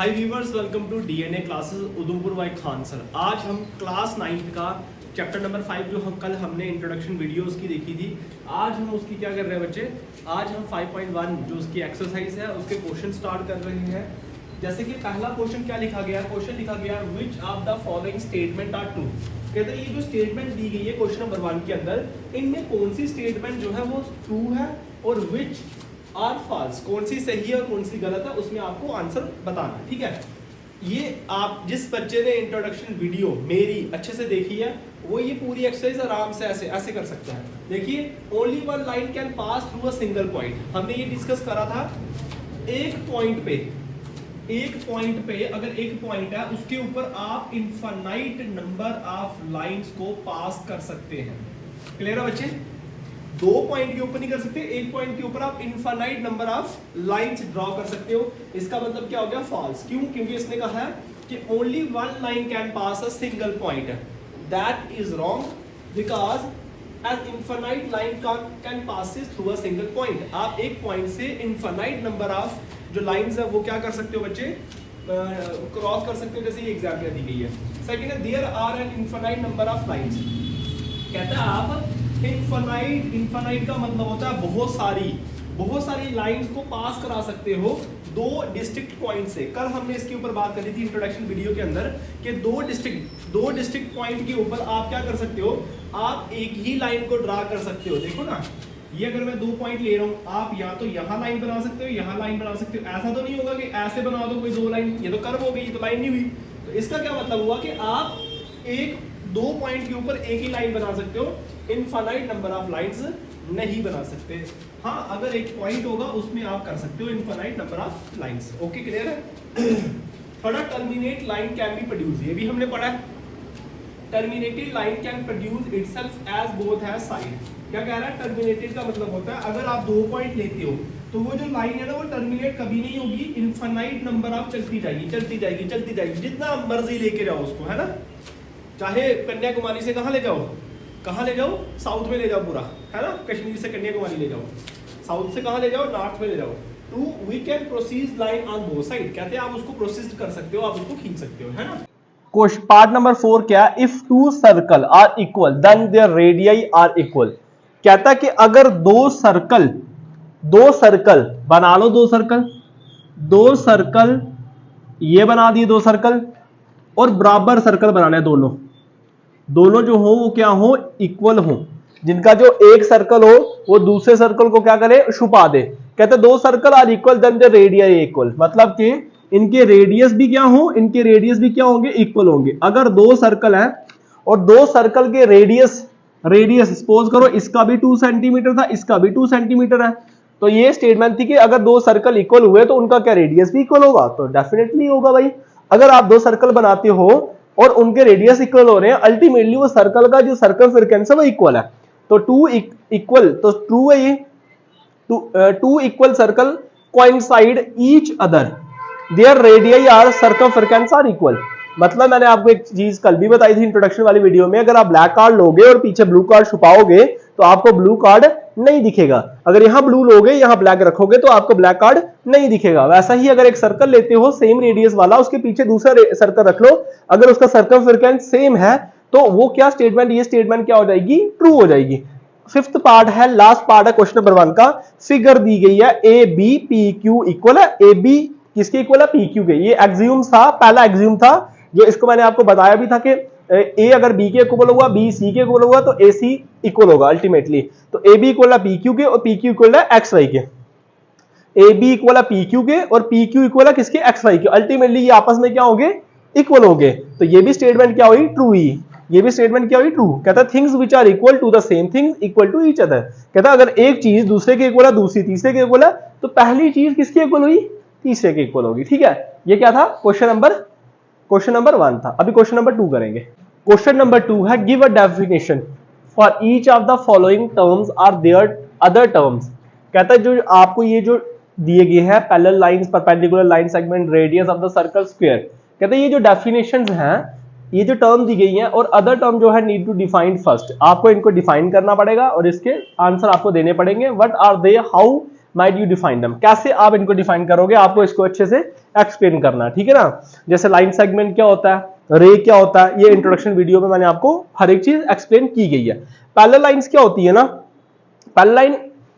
Hi viewers, welcome to DNA classes Udhampur by Khan sir. आज हम class 9th का chapter number 5 जो हम कल हमने इंट्रोडक्शन वीडियोस की देखी थी, आज हम उसकी क्या कर रहे हैं बच्चे। आज हम 5.1 जो उसकी एक्सरसाइज है उसके क्वेश्चन स्टार्ट कर रहे हैं। जैसे कि पहला क्वेश्चन क्या लिखा गया है, क्वेश्चन लिखा गया which of the following statement are true. कहते हैं ये जो स्टेटमेंट दी गई है क्वेश्चन नंबर 1 के अंदर, इनमें कौन सी स्टेटमेंट जो है वो ट्रू है और विच आर फॉल्स, कौन सी सही है और कौन सी गलत है, उसमें आपको आंसर बताना। ठीक है, ये आप जिस बच्चे ने इंट्रोडक्शन वीडियो मेरी अच्छे से देखी है वो ये पूरी एक्सरसाइज आराम से ऐसे ऐसे कर सकता है। देखिए, only one line can pass through a single point, हमने ये डिस्कस करा था। एक पॉइंट पे अगर एक पॉइंट है उसके ऊपर आप इनफाइनाइट नंबर ऑफ लाइंस को पास कर सकते हैं। क्लियर है बच्चे? दो पॉइंट के ऊपर नहीं कर सकते, एक पॉइंट के ऊपर आप infinite number of lines draw कर सकते हो। इसका मतलब क्या हो गया? फॉल्स। क्यों? क्योंकि इसने कहा है कि only one line can pass a single point. That is wrong because as infinite line can passes through a single point. आप एक पॉइंट से इनफाइनाइट नंबर ऑफ जो लाइंस है वो क्या कर सकते हो बच्चे? क्रॉस कर सकते हो, जैसे ये एग्जांपल दी गई है। सेकंड है there are an infinite number of lines. कहता है आप इनफाइनाइट का मतलब होता है बहुत सारी लाइंस को पास करा सकते हो दो डिस्ट्रिक्ट पॉइंट से। कल हमने इसके ऊपर बात करी थी इंट्रोडक्शन वीडियो के अंदर कि दो डिस्ट्रिक्ट पॉइंट के ऊपर आप क्या कर सकते हो? आप एक ही लाइन को ड्रा कर सकते हो। देखो ना, ये अगर मैं दो पॉइंट ले रहा हूँ, आप या तो यहाँ लाइन बना सकते हो, यहाँ लाइन बना सकते हो। ऐसा तो नहीं होगा कि ऐसे बना दो कोई दो लाइन, ये तो कर्व हो गई, ये तो लाइन नहीं हुई। तो इसका क्या मतलब हुआ कि आप एक दो पॉइंट के ऊपर एक ही लाइन बना सकते हो, इनफाइनाइट नंबर ऑफ लाइंस नहीं बना सकते। हाँ, अगर एक पॉइंट होगा उसमें आप कर सकते हो infinite number of lines. Okay, clear है? थोड़ा terminate line can be produce, ये भी हमने पढ़ा है। Terminated line can produce itself as both has side. क्या कह रहा है? टर्मिनेटेड का मतलब होता है अगर आप दो पॉइंट लेते हो तो वो जो लाइन है ना वो टर्मिनेट कभी नहीं होगी, इनफाइनाइट नंबर ऑफ चलती जाएगी, जितना मर्जी लेके जाओ उसको, है ना। चाहे कन्याकुमारी से कहाँ ले जाओ, साउथ में ले जाओ पूरा, है ना। कश्मीर से कन्याकुमारी ले जाओ, साउथ से कहाँ ले जाओ, नॉर्थ में ले जाओ। Two we can proceed line on both side. कहते हैं आप उसको प्रोसीड कर सकते हो, आप उसको खींच सकते हो, है ना। क्वेश्चन पार्ट नंबर 4 क्या? If two circle are equal then their radii are equal. कहता है कि अगर दो सर्कल बना लो, दो सर्कल ये बना दिए, दो सर्कल और बराबर सर्कल बनाने हैं, दोनों जो हो वो क्या हो? इक्वल हो। जिनका जो एक सर्कल हो वो दूसरे सर्कल को क्या करे? छुपा दे। कहते हैं दो circle are equal then the radius equal, मतलब कि इनके रेडियस भी क्या होंगे? इक्वल होंगे। अगर दो सर्कल है और दो सर्कल के रेडियस सपोज करो इसका भी 2 सेंटीमीटर था, इसका भी 2 सेंटीमीटर है, तो ये स्टेटमेंट थी कि अगर दो सर्कल इक्वल हुए तो उनका क्या रेडियस भी इक्वल होगा? तो डेफिनेटली होगा भाई। अगर आप दो सर्कल बनाते हो और उनके रेडियस इक्वल हो रहे हैं, अल्टीमेटली वो सर्कल का जो सर्कमफिरेंस है वो इक्वल है। तो टू ट्रू है ये। Two equal circle coincide each other, their radius are circumference are equal. मतलब मैंने आपको एक चीज कल भी बताई थी इंट्रोडक्शन वाली वीडियो में, अगर आप ब्लैक कार्ड लोगे और पीछे ब्लू कार्ड छुपाओगे तो आपको ब्लू कार्ड नहीं दिखेगा। अगर यहां ब्लू लोगे, यहां ब्लैक रखोगे तो आपको ब्लैक कार्ड नहीं दिखेगा। वैसा ही अगर एक सर्कल लेते हो सेम रेडियस वाला, उसके पीछे दूसरा सर्कल रख लो, अगर उसका सर्कमफिरेंस सेम है तो वो क्या स्टेटमेंट, ये स्टेटमेंट क्या हो जाएगी? ट्रू हो जाएगी। फिफ्थ पार्ट है, लास्ट पार्ट है क्वेश्चन नंबर 1 का। फिगर दी गई है A B P Q equal है। ए बी किसके इक्वल है? पी क्यू के। ये एक्सियम था, पहला एक्सियम था जो इसको मैंने आपको बताया भी था कि ए अगर बी के इक्वल हुआ, बी सी के इक्वल हुआ तो ए सी इक्वल होगा अल्टीमेटली। तो ए बी इक्वल है पी क्यू के और पी क्यू इक्वल है एक्स वाई के। ए बी इक्वल है पी क्यू के और पी क्यू इक्वल है किसके? एक्स वाई के। अल्टीमेटली ये आपस में क्या होंगे? इक्वल होंगे। तो ये भी स्टेटमेंट क्या हुई? ट्रू ही। ये भी स्टेटमेंट क्या हुई? ट्रू। कहता है things which are equal to the same things equal to each other. कहता है अगर एक चीज दूसरे के इक्वल है, दूसरी तीसरे के इक्वल है, तो पहली चीज किसके इक्वल हुई? तीसरे के इक्वल होगी। ठीक है, ये क्या था? क्वेश्चन नंबर 1 था। अभी क्वेश्चन नंबर 2 करेंगे। क्वेश्चन नंबर 2 है give a definition for each of the following terms are there other terms. कहता है जो आपको ये जो दिए गए हैं parallel lines, perpendicular line, segment, radius of the circle, square, कहते हैं ये जो डेफिनेशंस हैं, ये जो टर्म दी गई हैं और अदर टर्म जो है नीड टू डिफाइन फर्स्ट। आपको इनको डिफाइन करना पड़ेगा और इसके आंसर आपको देने पड़ेंगे। What are they, how might you define them, कैसे आप इनको डिफाइन करोगे, आपको इसको अच्छे से एक्सप्लेन करना है, ठीक है ना। जैसे लाइन सेगमेंट क्या होता है, रे क्या होता है, ये इंट्रोडक्शन वीडियो में मैंने आपको हर एक चीज एक्सप्लेन की गई है। पैरेलल लाइंस क्या होती है ना, पैरेलल लाइन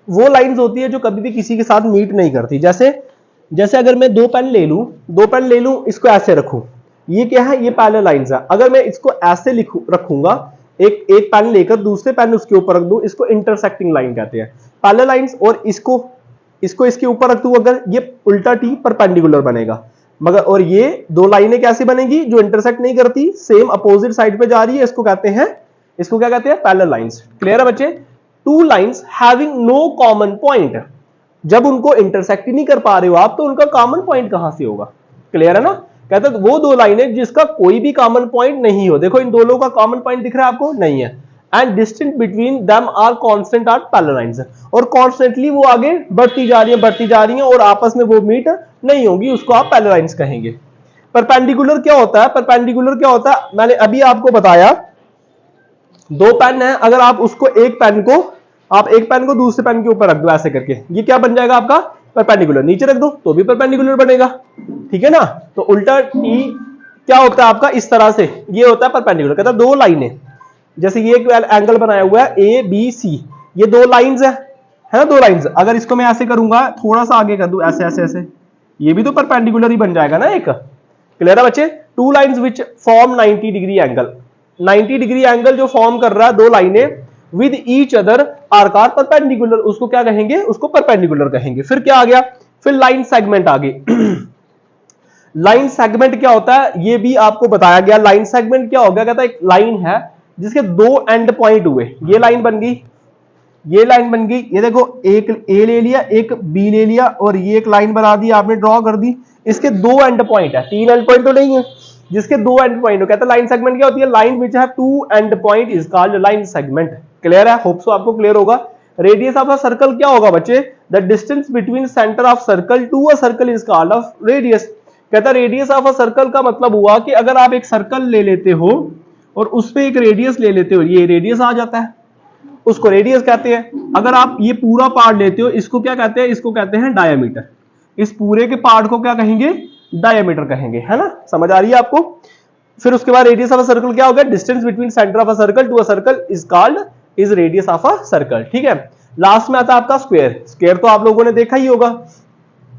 वो लाइंस होती है जो कभी भी किसी के साथ मीट नहीं करती। जैसे अगर मैं दो पेन ले लूं, इसको ऐसे रखूं, ये क्या है, ये पैरेलल लाइंस है। अगर मैं इसको ऐसे रखूंगा, एक पेन लेकर दूसरे पेन उसके ऊपर रख दूं, इसको इंटरसेक्टिंग लाइन कहते हैं पैरेलल लाइंस। और इसको इसके ऊपर रख दूं अगर, ये उल्टा टी परपेंडिकुलर बनेगा। मगर और ये दो लाइनें कैसे बनेगी, जो इंटरसेक्ट नहीं करती, सेम अपोजिट साइड पे जा रही है, इसको क्या कहते हैं, पैरेलल लाइंस। क्लियर है बच्चे। Two lines having no common point, जब उनको इंटरसेक्ट ही नहीं कर पा रहे हो आप, तो उनका कॉमन पॉइंट कहां से होगा। क्लियर है ना। कहते हैं वो दो लाइनें जिसका कोई भी कॉमन पॉइंट नहीं हो। देखो इन दोनों का कॉमन पॉइंट दिख रहा है आपको, नहीं है। And distance between them are constant are parallel lines, और कॉन्स्टेंटली वो आगे बढ़ती जा रही है और आपस में वो मीट नहीं होगी, उसको आप पैरेलल लाइंस कहेंगे। परपेंडिकुलर क्या होता है, मैंने अभी आपको बताया, दो पेन है, अगर आप उसको एक पेन को दूसरे पेन के ऊपर रख दो ऐसे करके, ये क्या बन जाएगा आपका, परपेंडिकुलर। नीचे रख दो तो भी परपेंडिकुलर बनेगा, ठीक है ना। तो उल्टा टी क्या होता है आपका, इस तरह से ये होता है परपेंडिकुलर। कहता है दो लाइनें, जैसे ये एक एंगल बनाया हुआ है ए बी सी, ये दो लाइंस है ना, दो लाइंस। अगर इसको मैं ऐसे करूंगा, थोड़ा सा आगे कर दूं, ऐसे, ये भी तो परपेंडिकुलर ही बन जाएगा ना एक। क्लियर है बच्चे। Two lines which form 90 degree angle, 90 degree angle जो फॉर्म कर रहा है दो लाइनें with each other are perpendicular, उसको क्या कहेंगे, उसको परपेंडिकुलर कहेंगे। फिर क्या आ गया, फिर लाइन सेगमेंट आ गई। लाइन सेगमेंट क्या होता है, ये भी आपको बताया गया। लाइन सेगमेंट क्या हो गया, कहता है एक लाइन है जिसके दो एंड पॉइंट हुए, ये लाइन बन गई, ये देखो, एक ए ले लिया, एक बी ले लिया, और ये एक लाइन बना दी आपने, ड्रॉ कर दी। इसके दो एंड पॉइंट है, तीन एंड पॉइंट तो नहीं है, जिसके दो एंड पॉइंट हो। कहता है लाइन सेगमेंट क्या होती है, line which have two end point is called line segment. Clear है, होप सो आपको क्लियर होगा। रेडियस ऑफ अ सर्कल क्या होगा बच्चे, the distance between centre of circle to a circle is called of radius. कहता है radius of a circle का मतलब हुआ कि अगर आप एक सर्कल ले लेते हो और उस पे एक रेडियस ले लेते हो, ये रेडियस आ जाता है, उसको रेडियस कहते हैं। अगर आप ये पूरा पार्ट लेते हो, इसको क्या कहते हैं, इसको कहते हैं डायमीटर। इस पूरे के पार्ट को क्या कहेंगे, डायमीटर कहेंगे, है ना। समझ आ रही है आपको। फिर उसके बाद रेडियस ऑफ अ सर्कल क्या होगा, distance between centre of a circle to a circle is called is radius of a circle. ठीक है। लास्ट में आता है आपका स्क्वायर। स्क्वायर तो आप लोगों ने देखा ही होगा,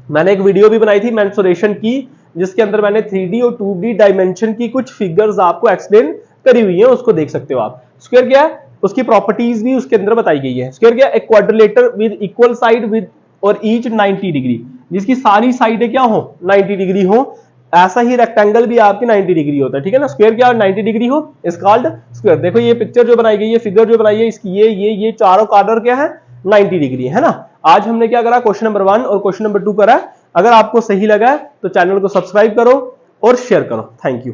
मैंने एक वीडियो भी बनाई थी मेंसुरेशन की, जिसके अंदर मैंने 3D और 2D डायमेंशन की कुछ फिगर्स आपको एक्सप्लेन करी हुई है, उसको देख सकते हो आप। स्क्वायर क्या है, उसकी प्रॉपर्टीज भी उसके अंदर बताई गई है। स्क्वायर क्या है, एक quadrilateral with equal side with और ईच 90 डिग्री, जिसकी सारी साइडें क्या हो, 90 डिग्री हो। ऐसा ही रेक्टेंगल भी आपकी 90 डिग्री होता है, ठीक है ना। स्क्वायर क्या 90 डिग्री हो इज कॉल्ड स्क्वायर। देखो ये पिक्चर जो बनाई गई है, फिगर जो बनाई है, इसकी ये चारों कॉर्नर क्या है, 90 डिग्री है ना। आज हमने क्या करा, क्वेश्चन नंबर 1 और क्वेश्चन नंबर 2 करा। अगर आपको सही लगा तो चैनल को सब्सक्राइब करो और शेयर करो। Thank you.